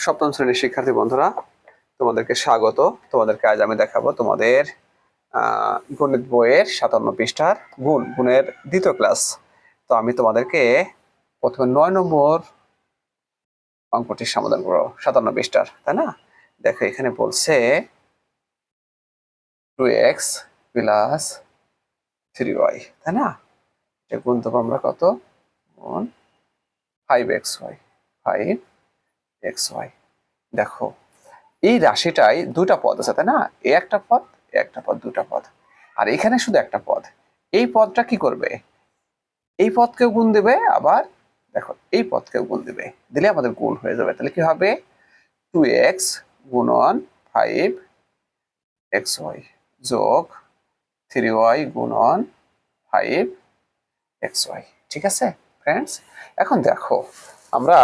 সপ্তম শ্রেণীর শিক্ষার্থী বন্ধুরা, তোমাদেরকে স্বাগত। তোমাদেরকে আজ আমি দেখাবো তোমাদের গণিত বইয়ের 57 পৃষ্ঠার গুণের দ্বিতীয় ক্লাস। তো আমি তোমাদেরকে প্রথমে 9 নম্বর অঙ্কটির সমাধান করো 57 পৃষ্ঠার, তাই না? দেখো এখানে বলছে 2x প্লাস 3y, তাই না? এটা গুণ দেবো আমরা কত? গুণ 5xy, 5xy। দেখো এই রাশিটাই দুটা পদ আছে, তাই না? এ একটা পদ, এ একটা পদ, দুটা পদ, আর এখানে শুধু একটা পদ। এই পদটা কি করবে? এই পদকেও গুণ দেবে, আবার দেখো এই পদকেও গুণ দেবে, দিলে আমাদের গুণ হয়ে যাবে। তাহলে কি হবে? 2x গুণন 5xy যোগ 3y গুণন 5xy। ঠিক আছে ফ্রেন্ডস? এখন দেখো আমরা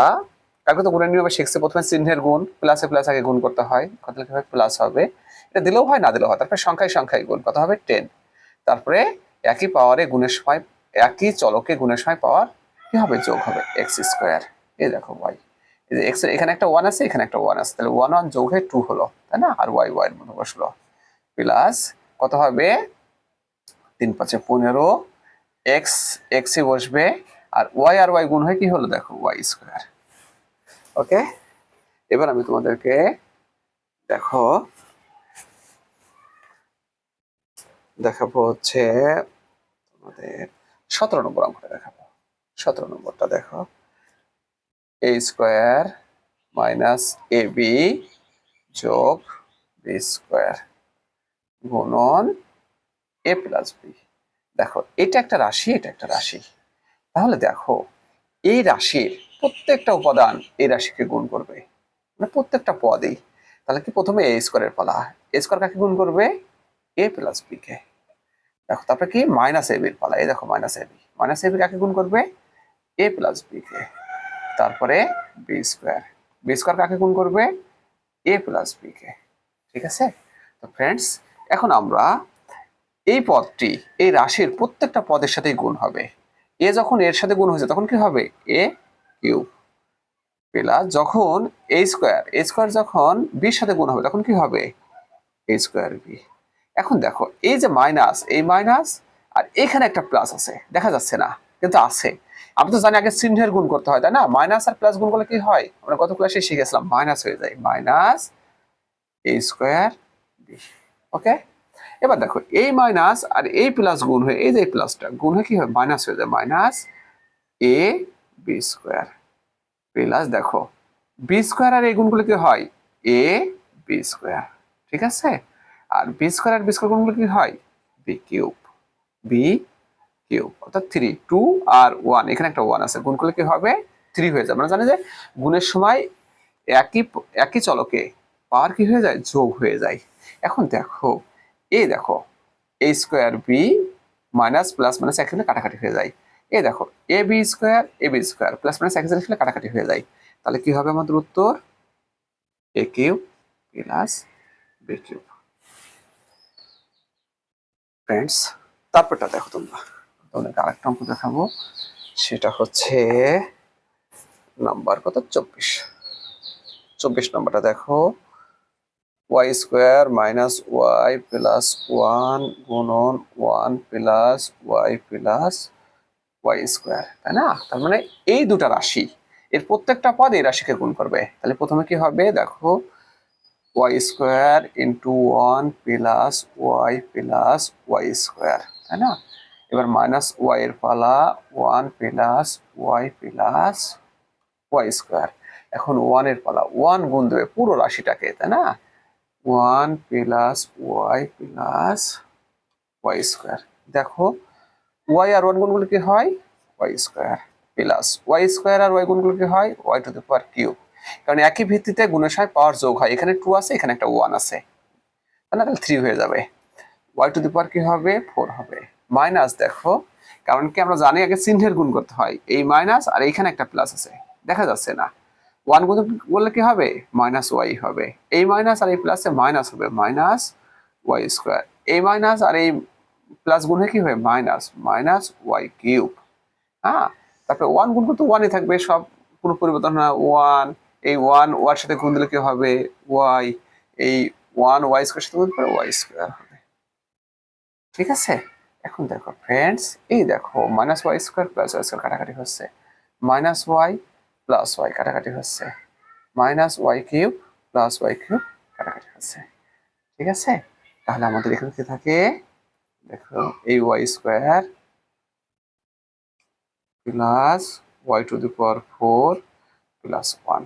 কালকে তো গুণের নিয়মে শিখছি, প্রথমে চিহ্নের গুণ, প্লাসে প্লাস আগে গুণ করতে হয়, কত লিখতে হয়? প্লাস হবে, এটা দিলেও হয় না দিলেও হয়। তারপরে সংখ্যায় সংখ্যায় গুণ, কত হবে? 10। তারপরে একই পাওয়ারে গুণের সময়, একই চলকে গুণের সময় পাওয়ার কি হবে? যোগ হবে, এক্স স্কোয়ার। এই দেখো ওয়াই, এই যে এক্স, এখানে একটা 1 আছে, এখানে একটা 1 আছে, তাহলে 1 1 যোগ হয়ে 2 হলো, তাই না? আর ওয়াই ওয়াই এর মধ্যে বসলো, প্লাস কত হবে? 3 5 15, এক্স এক্সই বসবে, আর ওয়াই গুণ হয়ে কি হলো? দেখো ওয়াই স্কোয়ার। ওকে, এবার আমি তোমাদেরকে দেখো দেখাবো হচ্ছে তোমাদের 17 নম্বর অঙ্কটা দেখাবো। 17 নম্বরটা দেখো, a square minus A B যোগ বি স্কোয়ার গুণন এ প্লাস বি। দেখো এটা একটা রাশি, এটা একটা রাশি। তাহলে দেখো এই রাশির প্রত্যেকটা উপাদান এই রাশিকে গুণ করবে, মানে প্রত্যেকটা পদই। তাহলে কি প্রথমে এ স্কোয়ারের পালা, এ স্কোয়ার কাকে গুণ করবে? এ প্লাস বি কে। দেখো তারপরে কি? মাইনাস এ বির পালা, এই দেখো মাইনাস এ বি কাকে গুণ করবে? এ প্লাস বি কে। তারপরে বি স্কোয়ার কাকে গুণ করবে? এ প্লাস বি কে। ঠিক আছে? তো ফ্রেন্ডস, এখন আমরা এই পদটি, এই রাশির প্রত্যেকটা পদের সাথেই গুণ হবে। এ যখন এর সাথে গুণ হয়েছে তখন কি হবে? এ কিউব প্লাস যখন এ স্কোয়ার যখন বির সাথে গুণ হবে তখন কি হবে? এ স্কোয়ার বি। এখন দেখো এই যে মাইনাস, এই মাইনাস, আর এখানে একটা প্লাস আছে, দেখা যাচ্ছে না কিন্তু আছে। আমি তো জানি আগে চিহ্নের গুণ করতে হয়, তাই না? মাইনাস আর প্লাস গুণ করলে কি হয়? আমরা গত ক্লাসে শিখেছিলাম, মাইনাস হয়ে যায়, মাইনাস এ স্কোয়ার বি। ওকে, এবার দেখো এই মাইনাস আর এই প্লাস গুণ হয়ে, এই যে প্লাসটা গুণ হয়ে কি হয়? মাইনাস হয়ে যায়, মাইনাস এ বি স্কোয়ার প্লাস দেখো বি স্কোয়ার আর এই গুণগুলো কি হয়? এ বি স্কোয়ার। ঠিক আছে? আর বি স্কোয়ার আর বি স্কোয়ার গুণগুলো কি হয়? বি কিউব, বি কিউব, অর্থাৎ 3 2 আর 1, এখানে একটা 1 আছে, গুণ করলে কি হবে? 3 হয়ে যায়। আমরা জানি যে গুণের সময় একই একই চলকে পাওয়ার কি হয়ে যায়? যোগ হয়ে যায়। এখন দেখো এই দেখো a square b minus plus minus একসাথে কাটাকাটি হয়ে যায়। এই দেখো a b square plus minus একসাথে কাটাকাটি হয়ে যায়। তাহলে কি হবে আমাদের উত্তর? A cube plus b cube. Friends, তারপরটা দেখো তোমরা, তোমাদেরকে আরেকটা অঙ্ক দেখাবো, সেটা হচ্ছে নাম্বার কত? 24 নম্বরটা দেখো, Y square minus Y plus 1 গুণন 1 প্লাস ওয়াই স্কোয়ার, তাই না? তার মানে এই দুটা রাশি, এর প্রত্যেকটা পদ এই রাশিকে গুণ করবে। তাহলে প্রথমে কি হবে? দেখো Y square into 1 plus Y square, তাই না? এবার মাইনাস ওয়াই এর পালা, 1 প্লাস ওয়াই স্কোয়ার। এখন 1 এর পালা, 1 গুণ দেবে পুরো রাশিটাকে, তাই না? 1 প্লাস ওয়াই স্কোয়ার। দেখো ওয়াই আর 1 গুণগুলো কি হয়? ওয়াই স্কোয়ার প্লাস ওয়াই আর ওয়াই গুণগুলো কি হয়? Y to the power cube. কারণ একই ভিত্তিতে গুণের সময় পাওয়ার যোগ হয়, এখানে 2 আছে, এখানে একটা 1 আছে, তাই না? তাহলে 3 হয়ে যাবে। ওয়াই টু দি পাওয়ার কি হবে? 4 হবে। মাইনাস দেখো, কারণ কি আমরা জানি আগে চিহ্নের গুণ করতে হয়, এই মাইনাস আর এইখানে একটা প্লাস আছে, দেখা যাচ্ছে না। 1 গুণ বললে কি হবে? মাইনাস ওয়াই হবে। এই মাইনাস আর এই প্লাসে মাইনাস হবে, মাইনাস ওয়াই স্কোয়ার। এই মাইনাস আর এই প্লাস গুণ হয়ে কি হবে? Minus Y cube. হ্যাঁ, তারপরে 1 গুণ করতে 1ই থাকবে, সব কোনো পরিবর্তন না, 1 এই ওয়ান ওয়ার সাথে গুণ দিলে কি হবে ওয়াই, এই ওয়ান ওয়াই স্কোয়ার সাথে গুণ করে ওয়াই স্কোয়ার হবে। ঠিক আছে, এখন দেখো ফ্রেন্ডস, এই দেখো minus Y square plus Y square কাটাকাটি হচ্ছে, মাইনাস ওয়াই প্লাস ওয়াই কাটাকাটি হচ্ছে, minus Y cube plus Y cube কাটাকাটি হচ্ছে। ঠিক আছে, তাহলে আমাদের এখানে কি থাকে দেখো, এই Y square plus Y to the power 4 plus 1।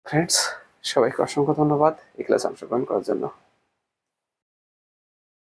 Friends, সবাইকে অসংখ্য ধন্যবাদ এই ক্লাসে অংশগ্রহণ করার জন্য।